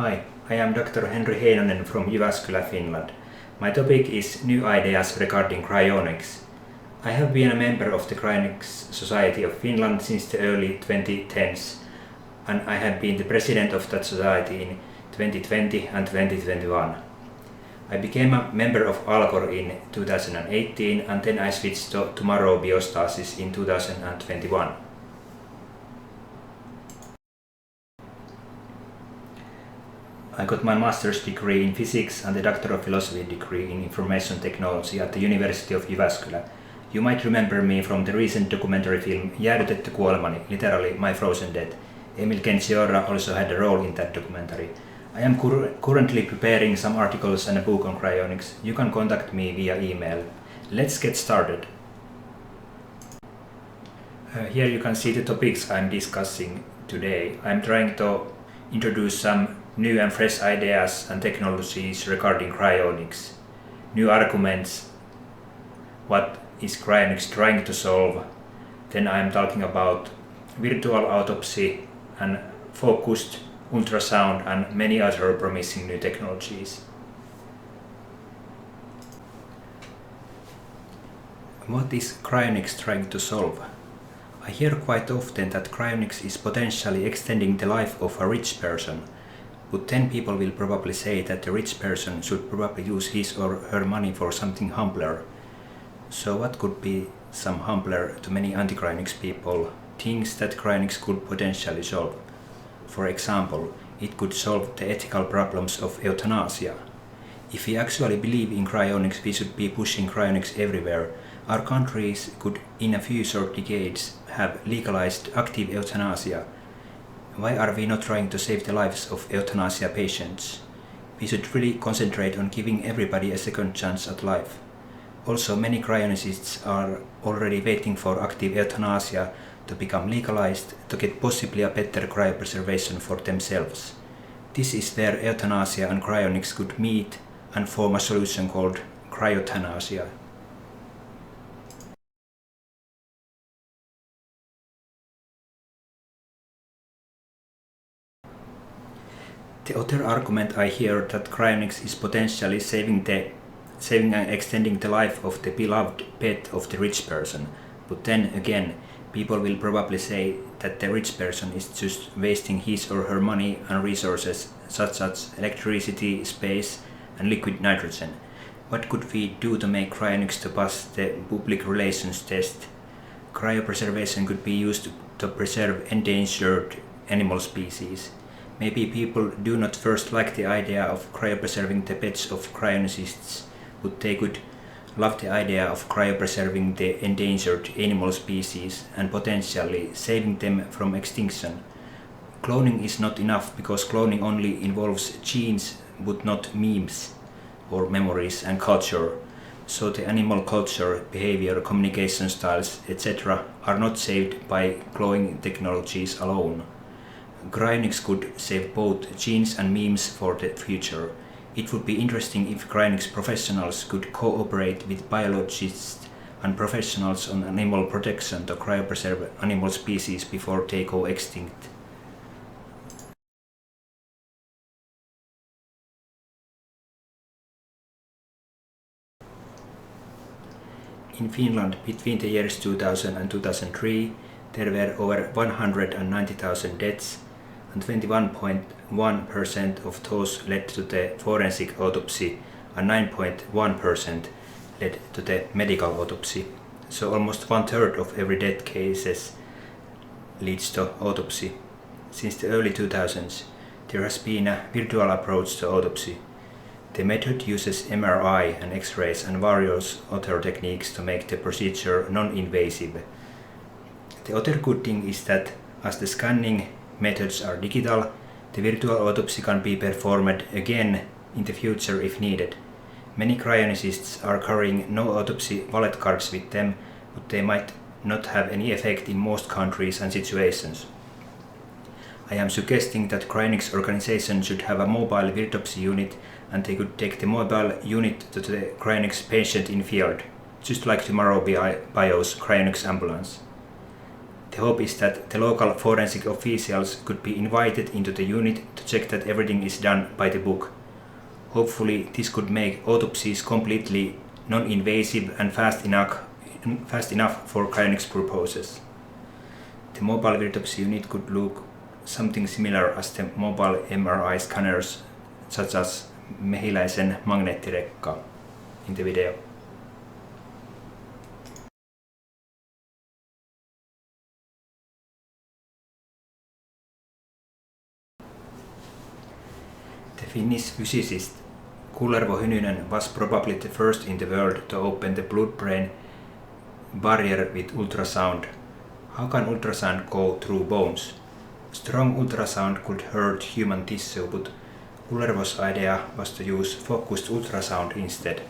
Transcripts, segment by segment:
Hi, I am Dr. Henri Heinonen from Jyväskylä, Finland. My topic is new ideas regarding cryonics. I have been a member of the Cryonics Society of Finland since the early 2010s, and I have been the president of that society in 2020 and 2021. I became a member of Alcor in 2018, and then I switched to Tomorrow.bio status in 2021. I got my master's degree in physics and the Doctor of Philosophy degree in information technology at the University of Jyväskylä. You might remember me from the recent documentary film Jäädytetty kuolemani, literally My Frozen Death. Emil Kentsiora also had a role in that documentary. I am currently preparing some articles and a book on cryonics. You can contact me via email. Let's get started. Here you can see the topics I'm discussing today. I'm trying to introduce some new and fresh ideas and technologies regarding cryonics, new arguments, what is cryonics trying to solve. Then I'm talking about virtual autopsy and focused ultrasound and many other promising new technologies. What is cryonics trying to solve? I hear quite often that cryonics is potentially extending the life of a rich person, but then people will probably say that the rich person should probably use his or her money for something humbler. So what could be some humbler to many anti-cryonics people, things that cryonics could potentially solve? For example, it could solve the ethical problems of euthanasia. If we actually believe in cryonics, we should be pushing cryonics everywhere. Our countries could in a few short decades have legalized active euthanasia. Why are we not trying to save the lives of euthanasia patients? We should really concentrate on giving everybody a second chance at life. Also, many cryonicists are already waiting for active euthanasia to become legalized to get possibly a better cryopreservation for themselves. This is where euthanasia and cryonics could meet and form a solution called cryothanasia. The other argument I hear that cryonics is potentially saving and extending the life of the beloved pet of the rich person. But then again, people will probably say that the rich person is just wasting his or her money and resources such as electricity, space and liquid nitrogen. What could we do to make cryonics to pass the public relations test? Cryopreservation could be used to preserve endangered animal species. Maybe people do not first like the idea of cryopreserving the pets of cryonicists, but they could love the idea of cryopreserving the endangered animal species and potentially saving them from extinction. Cloning is not enough because cloning only involves genes but not memes or memories and culture. So the animal culture, behavior, communication styles, etc. are not saved by cloning technologies alone. Cryonics could save both genes and memes for the future. It would be interesting if cryonics professionals could cooperate with biologists and professionals on animal protection to cryopreserve animal species before they go extinct. In Finland, between the years 2000 and 2003, there were over 190,000 deaths, and 21.1% of those led to the forensic autopsy and 9.1% led to the medical autopsy. So almost 1/3 of every death cases leads to autopsy. Since the early 2000s, there has been a virtual approach to autopsy. The method uses MRI and X-rays and various other techniques to make the procedure non-invasive. The other good thing is that as the scanning methods are digital, the virtual autopsy can be performed again in the future if needed. Many cryonicists are carrying no autopsy wallet cards with them, but they might not have any effect in most countries and situations. I am suggesting that cryonics organization should have a mobile virtopsy unit, and they could take the mobile unit to the cryonics patient in field, just like Tomorrow.bio's cryonics ambulance. The hope is that the local forensic officials could be invited into the unit to check that everything is done by the book. Hopefully this could make autopsies completely non-invasive and fast enough for cryonics purposes. The mobile autopsy unit could look something similar as the mobile MRI scanners, such as Mehiläisen magneettirekka in the video. The Finnish physicist Kullervo Hynynen was probably the first in the world to open the blood-brain barrier with ultrasound. How can ultrasound go through bones? Strong ultrasound could hurt human tissue, but Kullervo's idea was to use focused ultrasound instead.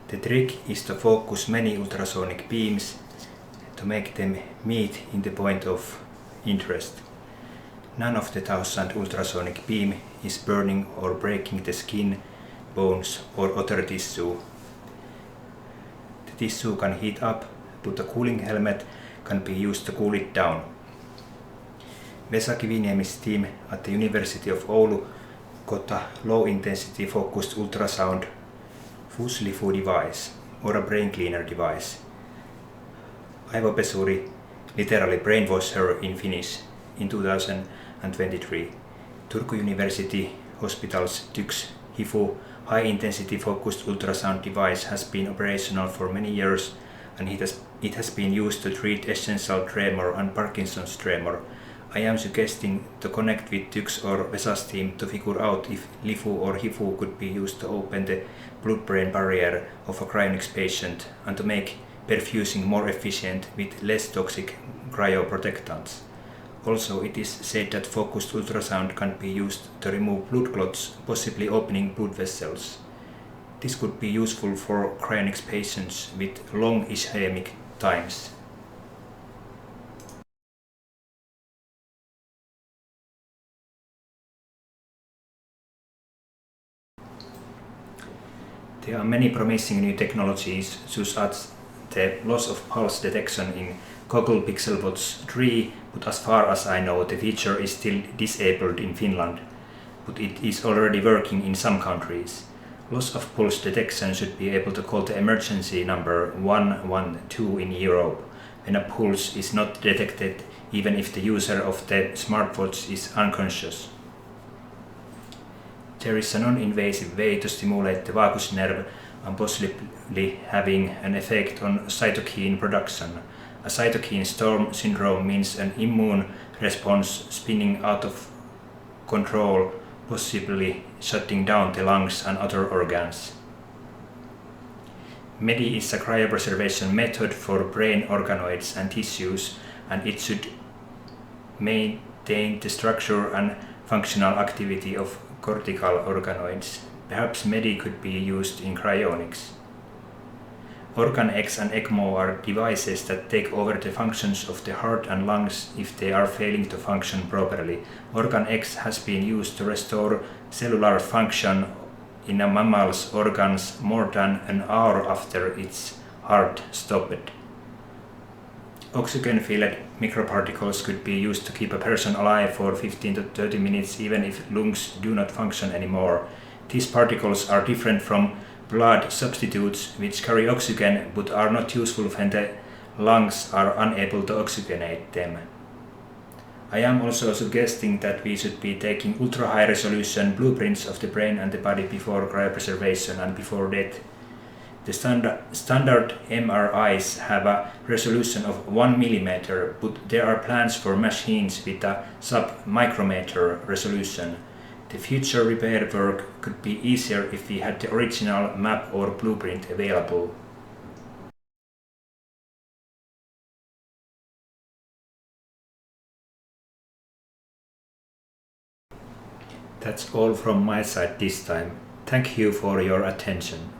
The trick is to focus many ultrasonic beams to make them meet in the point of interest. None of the 1,000 ultrasonic beam is burning or breaking the skin, bones or other tissue. The tissue can heat up, but a cooling helmet can be used to cool it down. Vesa Kiviniemi's team at the University of Oulu got a low-intensity focused ultrasound FUSLIFU device, or a brain cleaner device. Aivopesuri, literally brainwasher in Finnish, in 2023. Turku University Hospital's TYKS HIFU high-intensity focused ultrasound device has been operational for many years, and it has been used to treat essential tremor and Parkinson's tremor. I am suggesting to connect with TYKS or Vesa's team to figure out if LIFU or HIFU could be used to open the blood-brain barrier of a cryonics patient and to make perfusing more efficient with less toxic cryoprotectants. Also, it is said that focused ultrasound can be used to remove blood clots, possibly opening blood vessels. This could be useful for cryonics patients with long ischemic times. There are many promising new technologies, such as the loss of pulse detection in Google Pixel Watch 3, but as far as I know, the feature is still disabled in Finland, but it is already working in some countries. Loss of pulse detection should be able to call the emergency number 112 in Europe when a pulse is not detected, even if the user of the smartwatch is unconscious. There is a non-invasive way to stimulate the vagus nerve and possibly having an effect on cytokine production. A cytokine storm syndrome means an immune response spinning out of control, possibly shutting down the lungs and other organs. MEDI is a cryopreservation method for brain organoids and tissues, and it should maintain the structure and functional activity of cortical organoids. Perhaps MEDI could be used in cryonics. OrganX and ECMO are devices that take over the functions of the heart and lungs if they are failing to function properly. OrganX has been used to restore cellular function in a mammal's organs more than an hour after its heart stopped. Oxygen-filled microparticles could be used to keep a person alive for 15 to 30 minutes even if lungs do not function anymore. These particles are different from blood substitutes which carry oxygen but are not useful when the lungs are unable to oxygenate them. I am also suggesting that we should be taking ultra-high resolution blueprints of the brain and the body before cryopreservation and before death. The standard MRIs have a resolution of 1 mm, but there are plans for machines with a sub-micrometer resolution. The future repair work could be easier if we had the original map or blueprint available. That's all from my side this time. Thank you for your attention.